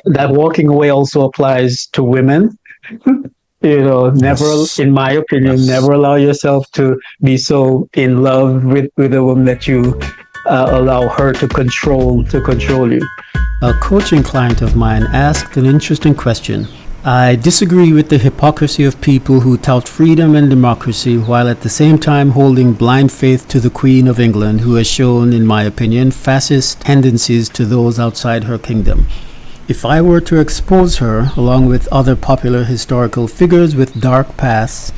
That walking away also applies to women. Never, Yes. in my opinion, Yes. never allow yourself to be so in love with a woman that you allow her to control you. A coaching client of mine asked an interesting question. I disagree with the hypocrisy of people who tout freedom and democracy while at the same time holding blind faith to the Queen of England, who has shown, in my opinion, fascist tendencies to those outside her kingdom. If I were to expose her, along with other popular historical figures with dark pasts,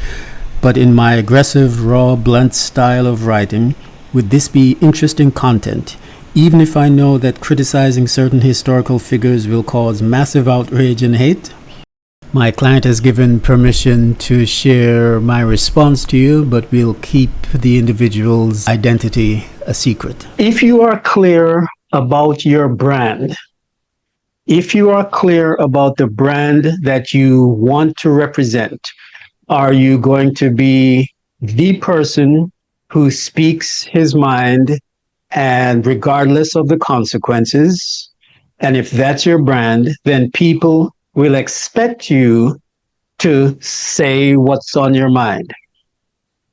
but in my aggressive, raw, blunt style of writing, would this be interesting content? Even if I know that criticizing certain historical figures will cause massive outrage and hate? My client has given permission to share my response to you, but we'll keep the individual's identity a secret. If you are clear about your brand, if you are clear about the brand that you want to represent, are you going to be the person who speaks his mind and regardless of the consequences? And if that's your brand, then people will expect you to say what's on your mind.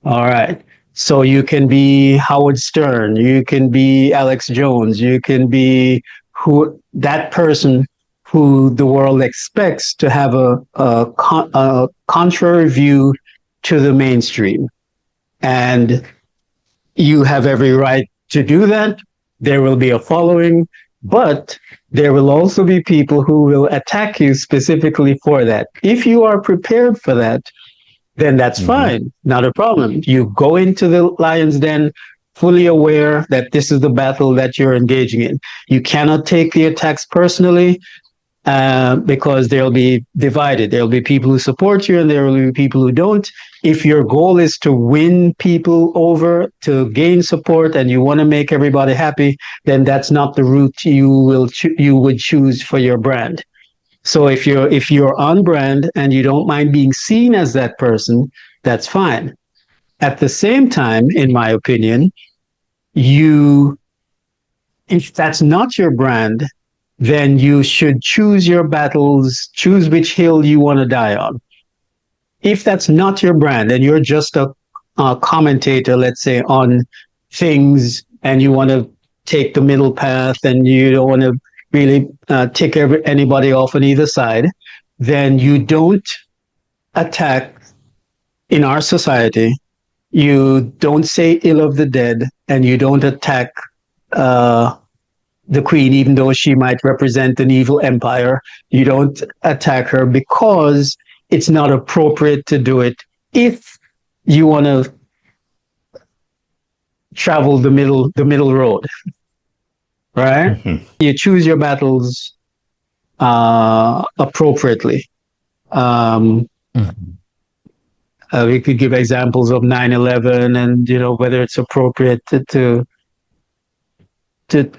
All right. So you can be Howard Stern, you can be Alex Jones, you can be who that person who the world expects to have a contrary view to the mainstream. And you have every right to do that. There will be a following, but there will also be people who will attack you specifically for that. If you are prepared for that, then that's fine, not a problem. You go into the lion's den fully aware that this is the battle that you're engaging in. You cannot take the attacks personally because they'll be divided. There'll be people who support you and there will be people who don't. If your goal is to win people over, to gain support, and you want to make everybody happy, then that's not the route you would choose for your brand. So if you're on brand and you don't mind being seen as that person, that's fine. At the same time, in my opinion, you if that's not your brand, then you should choose your battles, choose which hill you want to die on. If that's not your brand and you're just a commentator, let's say, on things and you want to take the middle path and you don't want to really tick anybody off on either side, then you don't attack in our society. You don't say ill of the dead and you don't attack the queen, even though she might represent an evil empire. You don't attack her because it's not appropriate to do it if you want to travel the middle road, right? You choose your battles appropriately. Um, we could give examples of 9/11 and whether it's appropriate to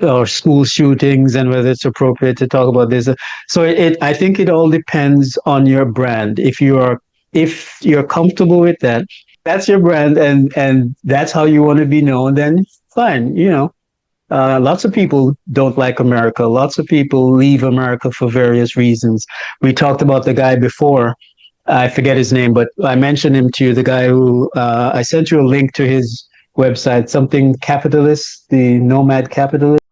or school shootings and whether it's appropriate to talk about this. So I think it all depends on your brand. If you're comfortable with that, that's your brand, and that's how you want to be known, then fine. Lots of people don't like America. Lots of people leave America for various reasons. We talked about the guy before. I forget his name, but I mentioned him to you. The guy who I sent you a link to his website, something capitalist, the nomad capitalist.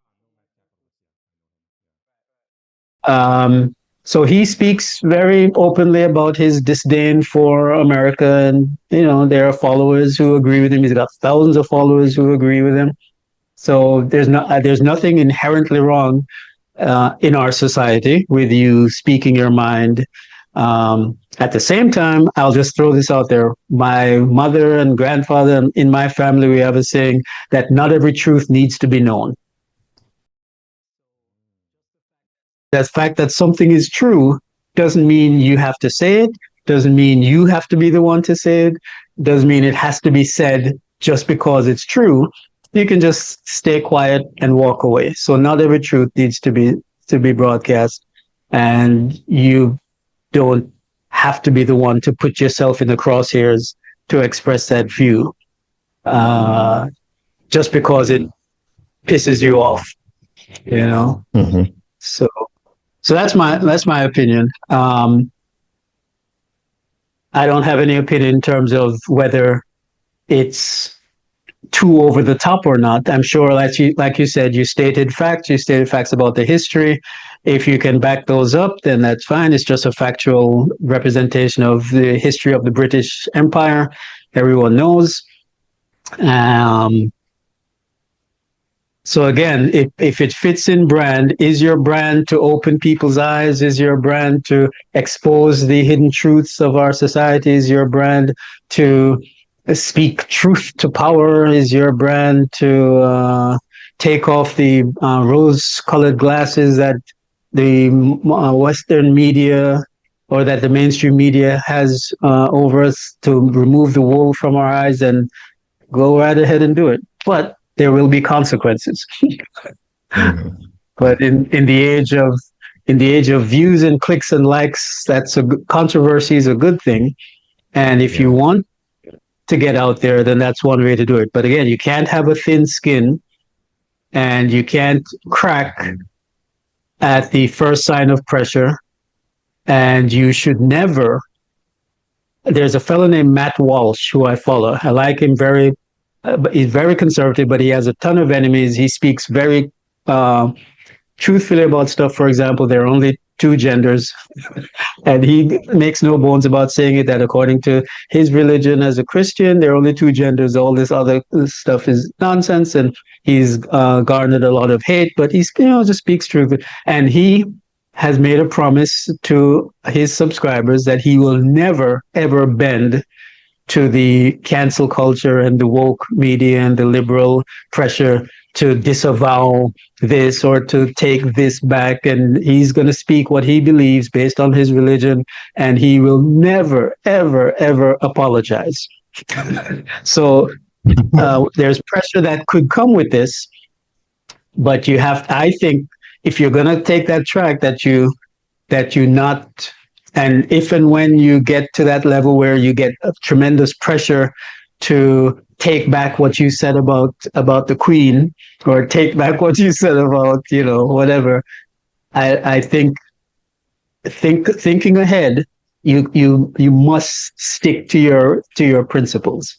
So he speaks very openly about his disdain for America, and there are followers who agree with him. He's got thousands of followers who agree with him. So there's nothing inherently wrong in our society with you speaking your mind. At the same time, I'll just throw this out there. My mother and grandfather in my family, we have a saying that not every truth needs to be known. The fact that something is true doesn't mean you have to say it, doesn't mean you have to be the one to say it, doesn't mean it has to be said just because it's true. You can just stay quiet and walk away. So not every truth needs to be broadcast, and you don't have to be the one to put yourself in the crosshairs to express that view just because it pisses you off, you know? So So that's my opinion. I don't have any opinion in terms of whether it's too over the top or not. I'm sure, like you said, you stated facts. You stated facts about the history. If you can back those up, then that's fine. It's just a factual representation of the history of the British Empire. Everyone knows. Um, So again, if it fits in brand, is your brand to open people's eyes? Is your brand to expose the hidden truths of our society? Is your brand to speak truth to power? Is your brand to take off the rose-colored glasses that the Western media or that the mainstream media has over us, to remove the wool from our eyes and go right ahead and do it? But there will be consequences. Mhm. But in the age of views and clicks and likes, controversy is a good thing. And if you Yeah. want to get out there, then that's one way to do it. But again, you can't have a thin skin, and you can't crack at the first sign of pressure. And you should never. There's a fellow named Matt Walsh who I follow. I like him very. He's very conservative, but he has a ton of enemies. He speaks very uh, truthfully about stuff. For example, there are only two genders, and he makes no bones about saying it, that according to his religion as a Christian, there are only two genders. All this other stuff is nonsense, and he's garnered a lot of hate. But he's, just speaks truth, and he has made a promise to his subscribers that he will never ever bend to the cancel culture and the woke media and the liberal pressure to disavow this or to take this back. And he's going to speak what he believes based on his religion, and he will never, ever, ever apologize. So there's pressure that could come with this, but I think, if you're going to take that track, that you not, and if and when you get to that level where you get a tremendous pressure to take back what you said about the queen, or take back what you said about whatever, I thinking ahead, you must stick to your principles.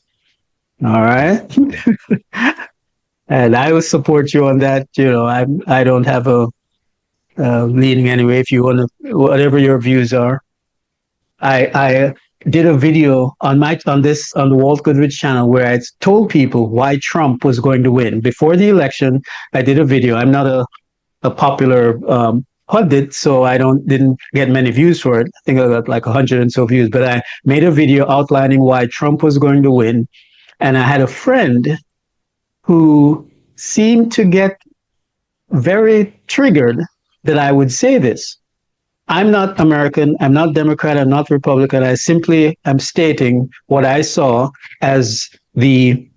All right. And I will support you on that. I don't have a leaning anyway. If you want to, whatever your views are, I did a video on the Walt Goodrich channel where I told people why Trump was going to win before the election. I did a video. I'm not a popular pundit, so I didn't get many views for it. I think I got like 100 and so views. But I made a video outlining why Trump was going to win, and I had a friend who seemed to get very triggered that I would say this. I'm not American. I'm not Democrat. I'm not Republican. I simply am stating what I saw as the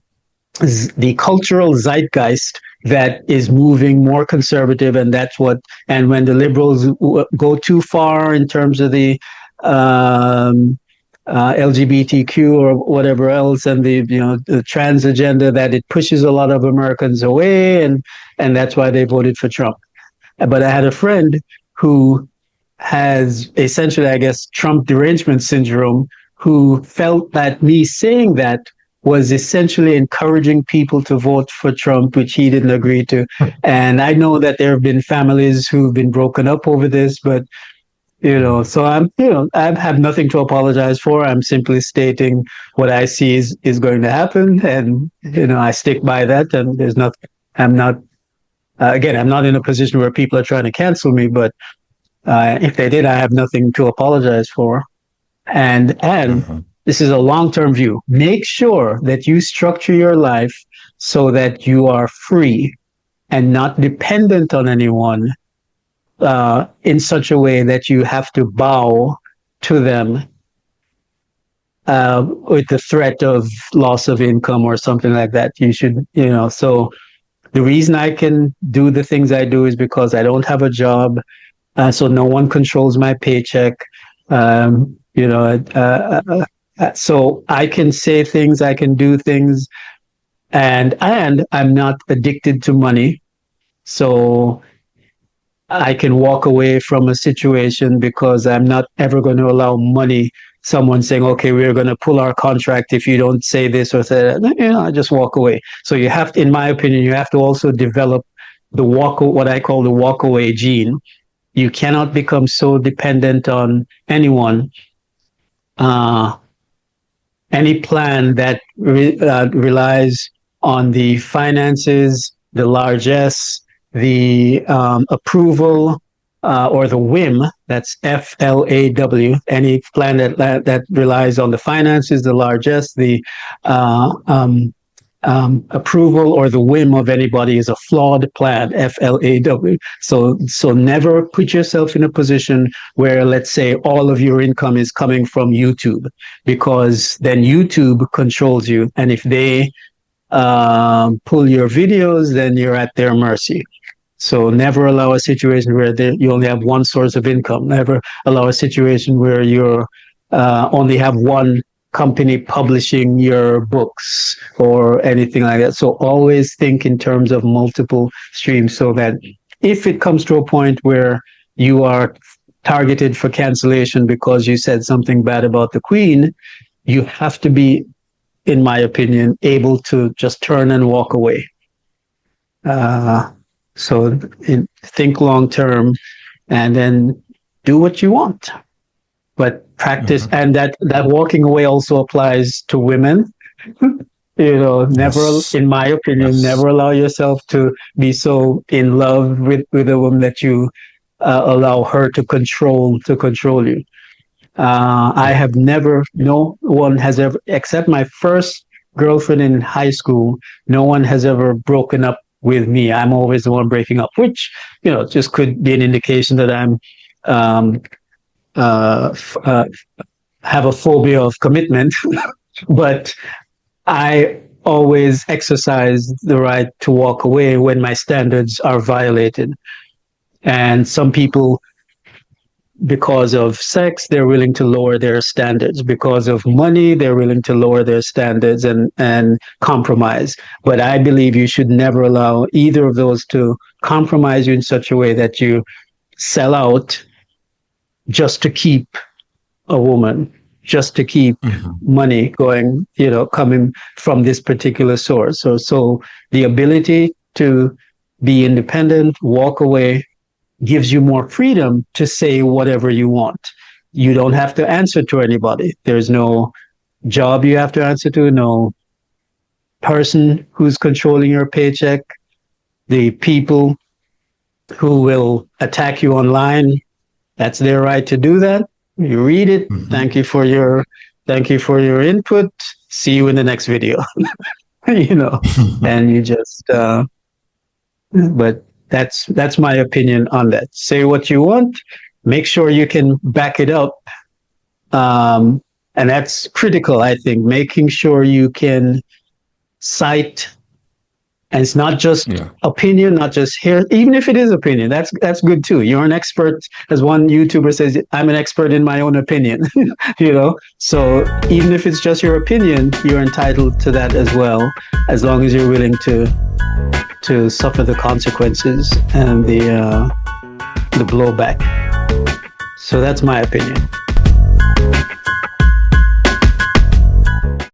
cultural zeitgeist that is moving more conservative, and and when the liberals go too far in terms of the LGBTQ or whatever else, and the trans agenda, that it pushes a lot of Americans away, and that's why they voted for Trump. But I had a friend who has essentially, I guess, Trump derangement syndrome, who felt that me saying that was essentially encouraging people to vote for Trump, which he didn't agree to. And I know that there have been families who've been broken up over this, but so I have nothing to apologize for. I'm simply stating what I see is going to happen, and I stick by that. And there's nothing. I'm not. Again, I'm not in a position where people are trying to cancel me, but if they did, I have nothing to apologize for. And Uh-huh. this is a long-term view. Make sure that you structure your life so that you are free and not dependent on anyone in such a way that you have to bow to them with the threat of loss of income or something like that. You should, so the reason I can do the things I do is because I don't have a job. So no one controls my paycheck. So I can say things, I can do things, and I'm not addicted to money. So I can walk away from a situation because I'm not ever going to allow money. Someone saying, "Okay, we're going to pull our contract if you don't say this or say that." I just walk away. So you have, in my opinion, you have to also develop what I call the walk away gene. You cannot become so dependent on anyone. Uh, any plan that relies on the finances, the largesse, the approval, or the whim. That's FLAW. Any plan that relies on the finances, the largesse, the approval or the whim of anybody is a flawed plan, FLAW. So never put yourself in a position where, let's say, all of your income is coming from YouTube, because then YouTube controls you. And if they pull your videos, then you're at their mercy. So never allow a situation where you only have one source of income. Never allow a situation where you only have one company publishing your books or anything like that. So always think in terms of multiple streams, so that if it comes to a point where you are targeted for cancellation because you said something bad about the Queen, you have to be, in my opinion, able to just turn and walk away. So think long term, and then do what you want. But practice, and that walking away also applies to women. Never, Yes. in my opinion, Yes. never allow yourself to be so in love with a woman that you allow her to control you. I have never, no one has ever, except my first girlfriend in high school, no one has ever broken up with me. I'm always the one breaking up, which, just could be an indication that I'm, have a phobia of commitment. But I always exercise the right to walk away when my standards are violated. And some people, because of sex, they're willing to lower their standards. Because of money, they're willing to lower their standards and compromise. But I believe you should never allow either of those to compromise you in such a way that you sell out just to keep a woman, just to keep money going, coming from this particular source. So the ability to be independent, walk away, gives you more freedom to say whatever you want. You don't have to answer to anybody. There's no job you have to answer to, no person who's controlling your paycheck. The people who will attack you online, that's their right to do that. You read it. Thank you for your input. See you in the next video. And you just but that's my opinion on that. Say what you want, make sure you can back it up. And that's critical, I think, making sure you can cite. And it's not just opinion, not just here. Even if it is opinion, that's good too. You're an expert, as one YouTuber says, I'm an expert in my own opinion. So even if it's just your opinion, you're entitled to that as well, as long as you're willing to suffer the consequences and the blowback. So that's my opinion.